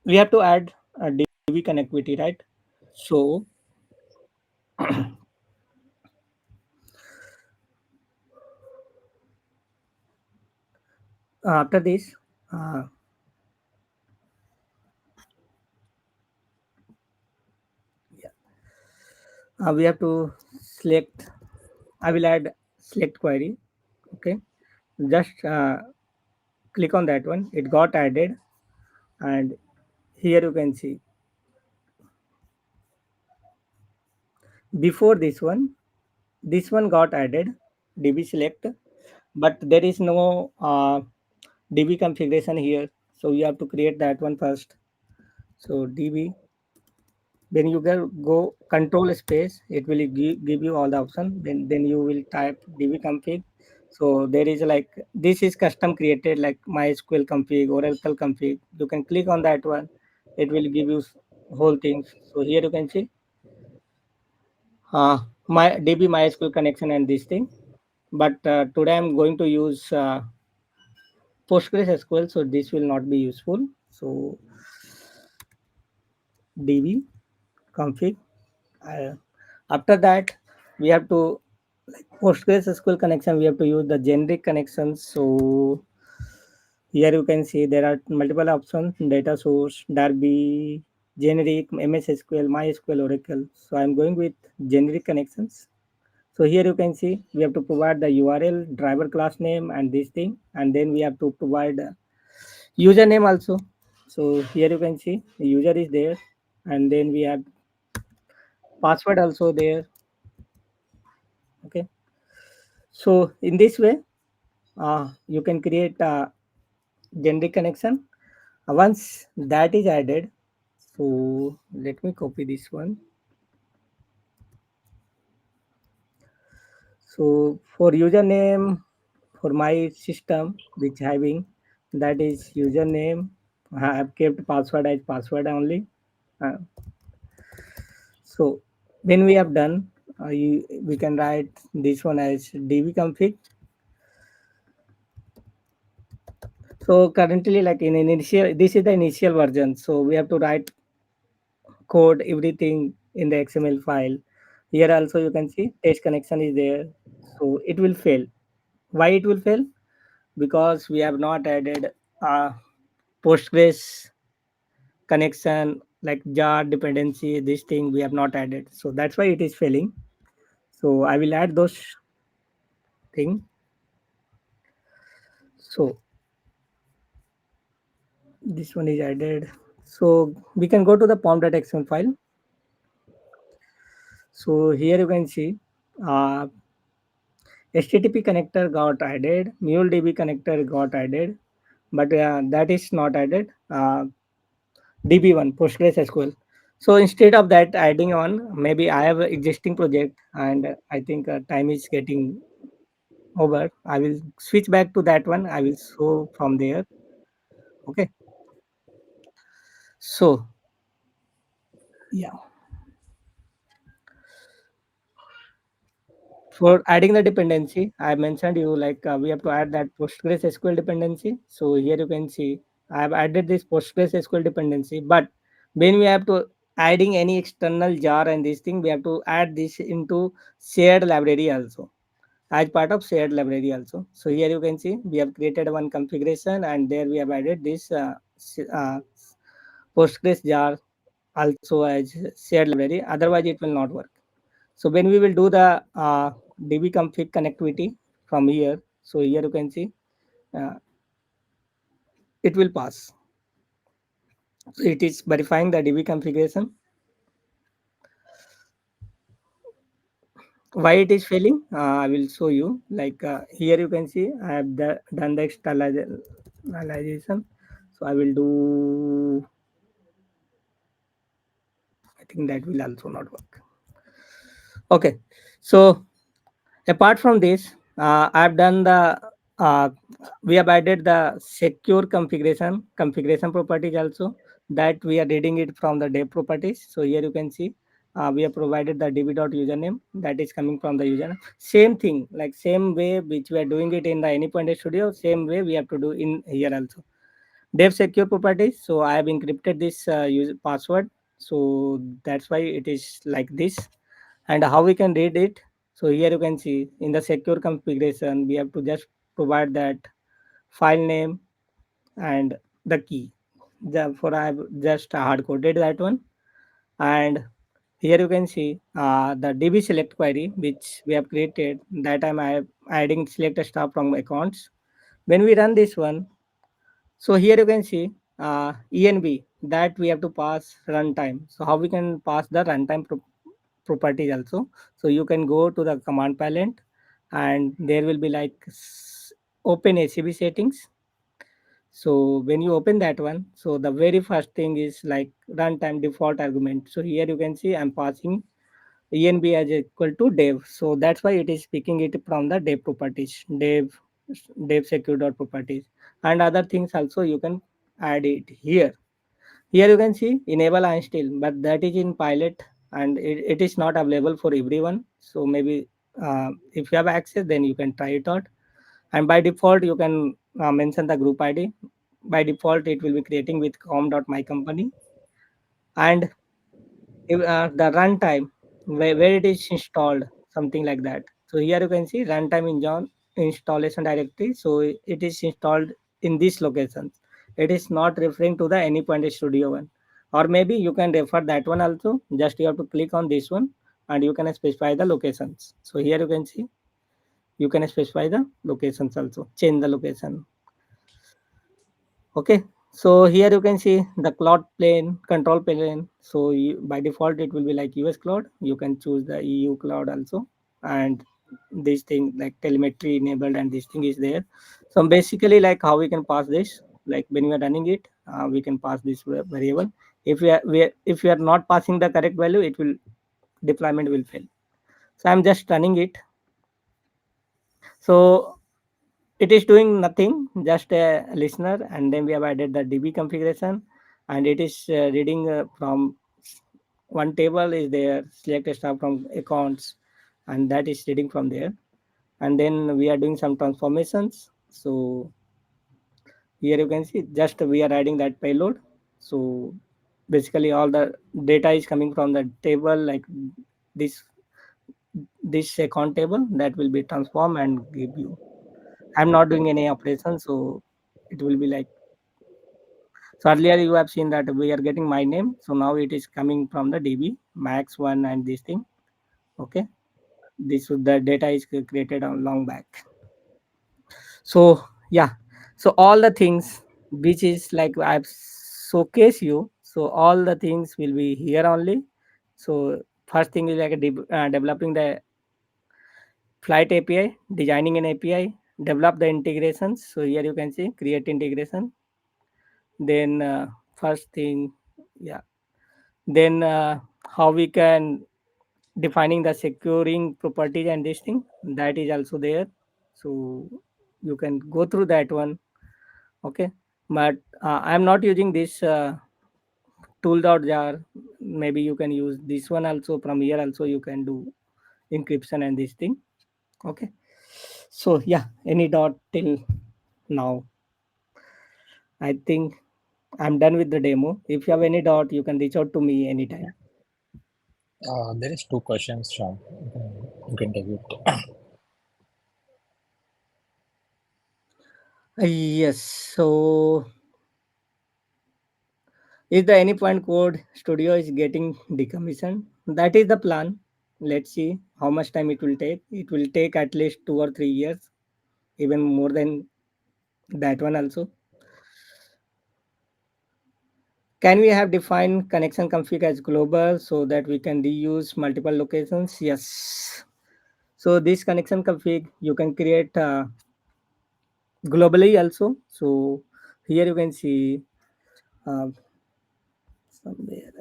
we have to add a DB connectivity, right? So after this, uh, we have to select. I will add select query. Okay, just click on that one. It got added, and here you can see before this one got added DB select, but there is no DB configuration here. So you have to create that one first. So DB, then you go control space, it will give you all the option. Then you will type DB config. So there is like this is custom created like MySQL config, Oracle config. You can click on that one. It will give you whole things. So here you can see my DB MySQL connection and this thing. But today I'm going to use PostgreSQL, so this will not be useful. So DB config. Uh, After that, we have to like PostgreSQL connection. We have to use the generic connections. So here you can see there are multiple options: data source, Derby, generic, MS SQL, MySQL, Oracle. So I'm going with generic connections. So here you can see we have to provide the URL, driver class name, and this thing, and then we have to provide username also. So here you can see the user is there, and then we have password also there. Okay. So in this way, you can create a generic connection. Once that is added, so let me copy this one. So for username, for my system which having, that is username. I have kept password as password only. Uh, so when we have done, we can write this one as dbconfig. So currently, like in initial, this is the initial version. So we have to write code everything in the XML file. Here also you can see test connection is there. So it will fail. Why it will fail? Because we have not added Postgres connection like jar dependency. This thing we have not added. So that's why it is failing. So I will add those thing. So this one is added. So we can go to the pom.xml file. So here you can see uh, HTTP connector got added, MuleDB connector got added, but that is not added. DB1 Postgres SQL. So instead of that adding on, maybe I have an existing project and I think time is getting over. I will switch back to that one. I will show from there. Okay. So yeah, for adding the dependency, I mentioned you like we have to add that Postgres SQL dependency. So here you can see I have added this Postgres SQL dependency, but when we have to adding any external jar and this thing, we have to add this into shared library also as part of shared library also. So here you can see we have created one configuration and there we have added this Postgres jar also as shared library. Otherwise, it will not work. So when we will do the db config connectivity from here, so here you can see uh, it will pass. So it is verifying the db configuration. Why it is failing? I will show you. Like here you can see I have done the externalization. So I will do. I think that will also not work. Okay. So apart from this, I've done the uh, we have added the secure configuration properties also that we are reading it from the dev properties. So here you can see we have provided the db.username that is coming from the user. Same thing, like same way which we are doing it in the Anypoint Studio, same way we have to do in here also. Dev secure properties. So I have encrypted this user password. So that's why it is like this. And how we can read it? So here you can see in the secure configuration, we have to just provide that file name and the key. Therefore, I have just hard coded that one. And here you can see the DB select query which we have created. That time I am adding select a star from accounts. When we run this one, so here you can see env that we have to pass runtime. So how we can pass the runtime properties also. So you can go to the command palette and there will be like open ACB settings. So when you open that one, so the very first thing is like runtime default argument. So here you can see I'm passing env as equal to dev. So that's why it is picking it from the dev properties, dev secure dot properties, and other things also you can add it here. Here you can see enable unstill, but that is in pilot and it is not available for everyone. So maybe if you have access, then you can try it out. And by default, you can mention the group ID. By default, it will be creating with com.mycompany. And if, the runtime, where it is installed, something like that. So here you can see runtime in John installation directory. So it is installed in this location. It is not referring to the Anypoint Studio one. Or maybe you can refer that one also. Just you have to click on this one and you can specify the locations. So here you can see you can specify the locations also, change the location. Okay, so here you can see the cloud plane, control plane. So by default, it will be like US cloud. You can choose the EU cloud also. And this thing like telemetry enabled and this thing is there. So basically like how we can pass this, like when we are running it, we can pass this variable. If if we are not passing the correct value, it will deployment will fail. So I'm just running it. So it is doing nothing, just a listener, and then we have added the DB configuration, and it is reading from one table is there, select a star from accounts, and that is reading from there. And then we are doing some transformations. So here you can see just we are adding that payload. So basically all the data is coming from the table like this this account table that will be transformed and give you. I'm not doing any operation, so it will be like, so earlier you have seen that we are getting my name. So now it is coming from the DB max one and this thing. Okay. This the data is created on long back. So yeah. So all the things which is like I've showcase you. So all the things will be here only. So first thing is like developing the flight API, designing an API, develop the integrations. So here you can see create integration. Then first thing, yeah. Then how we can defining the securing properties and this thing that is also there. So you can go through that one. Okay, but I'm not using this tool.jar. Maybe you can use this one also. From here also you can do encryption and this thing. Okay, so yeah, any dot till now. I think I'm done with the demo. If you have any doubt, you can reach out to me anytime. There is two questions, Sean. You can take it. Yes. So, is the Anypoint Code Studio is getting decommissioned? That is the plan. Let's see how much time it will take. It will take at least 2 or 3 years, even more than that one also. Can we have defined connection config as global so that we can reuse multiple locations? Yes. So this connection config you can create globally also. So here you can see uh, somewhere.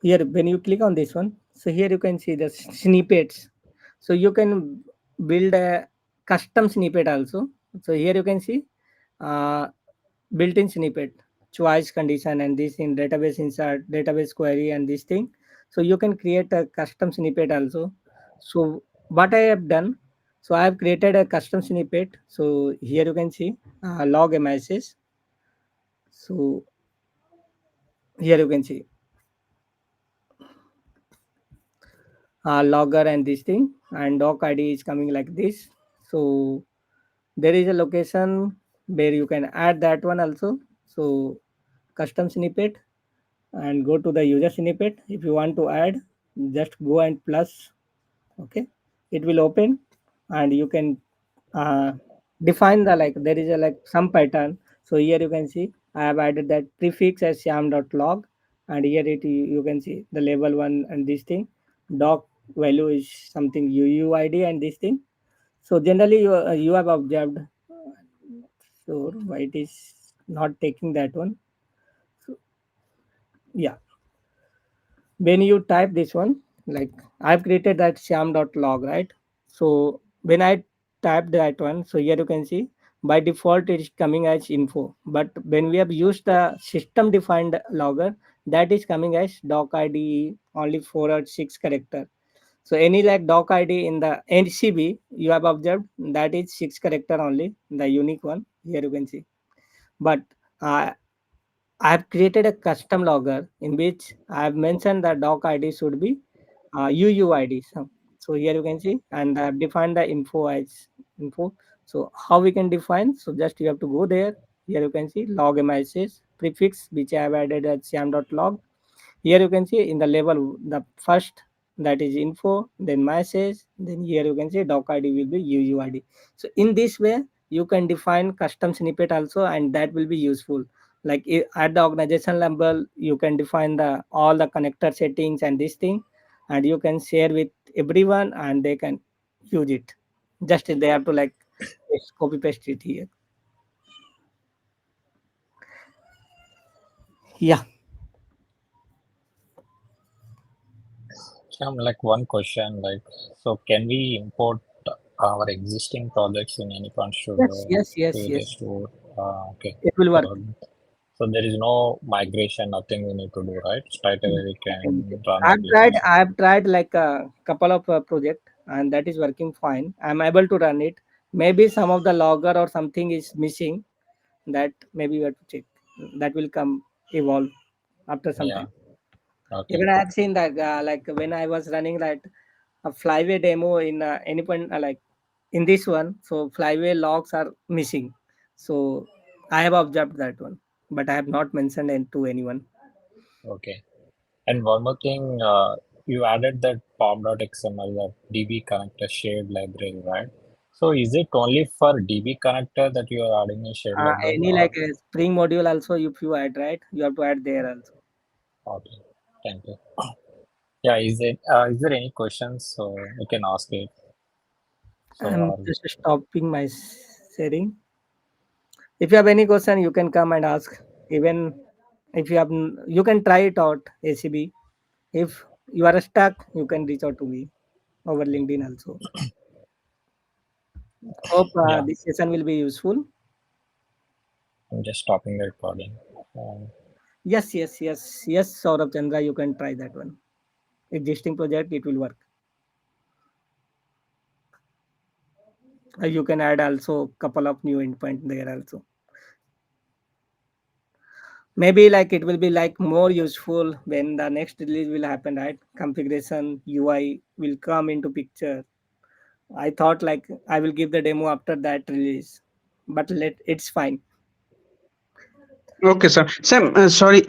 Here when you click on this one, so here you can see the snippets. So you can build a custom snippet also. So here you can see uh, built-in snippet, choice condition, and this in database insert, database query, and this thing. So you can create a custom snippet also. So what I have done, so I have created a custom snippet. So here you can see log a message. So here you can see logger and this thing, and doc id is coming like this. So there is a location where you can add that one also. So custom snippet, and go to the user snippet. If you want to add, just go and plus. Okay, it will open, and you can uh, define the like there is a like some pattern. So here you can see I have added that prefix as sham.log, and here you can see the level one and this thing. Doc value is something uuid and this thing. So generally you have observed. So why it is not taking that one? So, yeah, when you type this one, like I've created that sham.log, right? So when I type that one, so here you can see by default it is coming as info, but when we have used the system defined logger, that is coming as doc id, only 4 or 6 character. So any like doc id in the ncb, you have observed that is 6 character only, the unique one. Here you can see, but uh, I have created a custom logger in which I have mentioned the doc ID should be UUID. So here you can see, and I have defined the info as info. So how we can define? So just you have to go there. Here you can see log message prefix which I have added as sam.log. Here you can see in the level the first, that is info, then message, then here you can see doc ID will be UUID. So in this way you can define custom snippet also, and that will be useful. Like at the organization level you can define the all the connector settings and this thing, and you can share with everyone and they can use it. Just they have to like copy paste it here. Yeah. Like one question, like, so can we import our existing projects in Anypoint Yes, Studio yes, to yes, the yes. store? Okay. It will work. So there is no migration, nothing we need to do, right? Straight away we Nothing. can run application. I've tried like a couple of project and that is working fine. I'm able to run it. Maybe some of the logger or something is missing. That maybe we have to check. That will come evolve after some Yeah. time. Okay. Even I have seen that like when I was running that a flyway demo in any point like in this one, so flyway logs are missing. So I have observed that one, but I have not mentioned it to anyone. Okay. And one more thing, you added that pom.xml, that DB connector shared library, right? So is it only for DB connector that you are adding a shared library Any or like a Spring module also, if you add right, you have to add there also. okay? Thank you. Yeah, is there any questions? So you can ask it. So I'm just stopping my sharing. If you have any question, you can come and ask. Even if you have, you can try it out ACB. If you are stuck, you can reach out to me over LinkedIn also. Hope yeah, this session will be useful. I'm just stopping the recording. Yes, yes, yes, yes, Saurabh Chandra, you can try that one. Existing project, it will work. You can add also couple of new endpoint there also. Maybe like it will be like more useful when the next release will happen, right? Configuration UI will come into picture. I thought like I will give the demo after that release, but let it's fine. Okay, sir. Sam, sorry,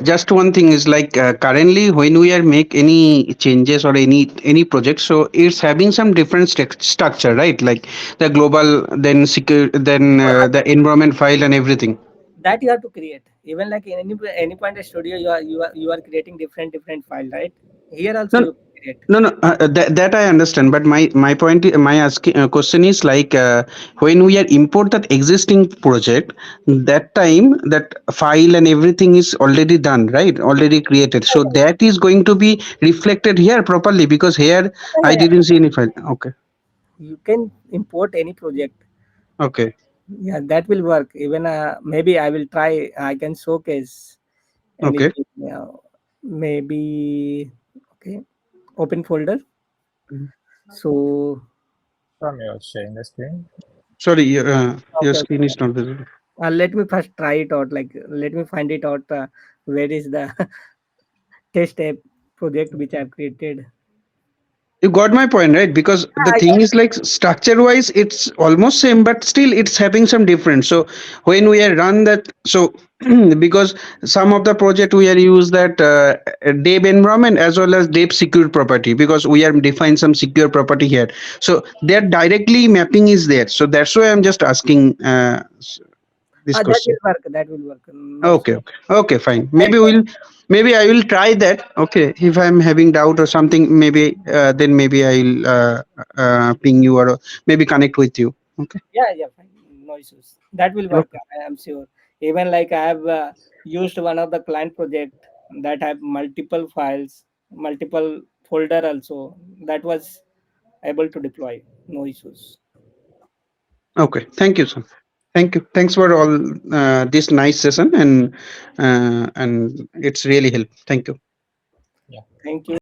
just one thing is like currently when we are make any changes or any project, so it's having some different structure, right? Like the global, then secure, then the environment file and everything. That you have to create. Even like in any point of studio, you are creating different file, right? Here also No, you create. no, no. That I understand, but my point, my asking question is like when we are import that existing project, that time that file and everything is already done, right? Already created. So that is going to be reflected here properly because here Yeah, I yeah, didn't see any file. Okay, you can import any project. okay, Yeah, that will work. Even maybe I will try. I can showcase okay. anything. Maybe okay. Open folder. Mhm. So From your sharing the screen. Sorry, your okay, screen okay. is not visible. Let me first try it out. Like let me find it out. Where is the test app project which I've created? You got my point, right? Because the I thing got is like structure wise it's almost same, but still it's having some difference. So when we are run that, so because some of the project we are use that dev environment as well as dev secure property, because we are define some secure property here, so their directly mapping is there. So that's why I'm just asking this that question. will work. That will work. No Okay, issue. okay, okay, fine. I'll try. Maybe I will try that. Okay, if I'm having doubt or something, maybe then maybe I'll ping you or maybe connect with you. Okay, Yeah, yeah, fine. No issues. That will work. okay, I am sure. Even like I have used one of the client project that have multiple files, multiple folder also. That was able to deploy. No issues. okay. Thank you, sir. Thank you. Thanks for all this nice session and it's really help. Thank you. Yeah. Thank you.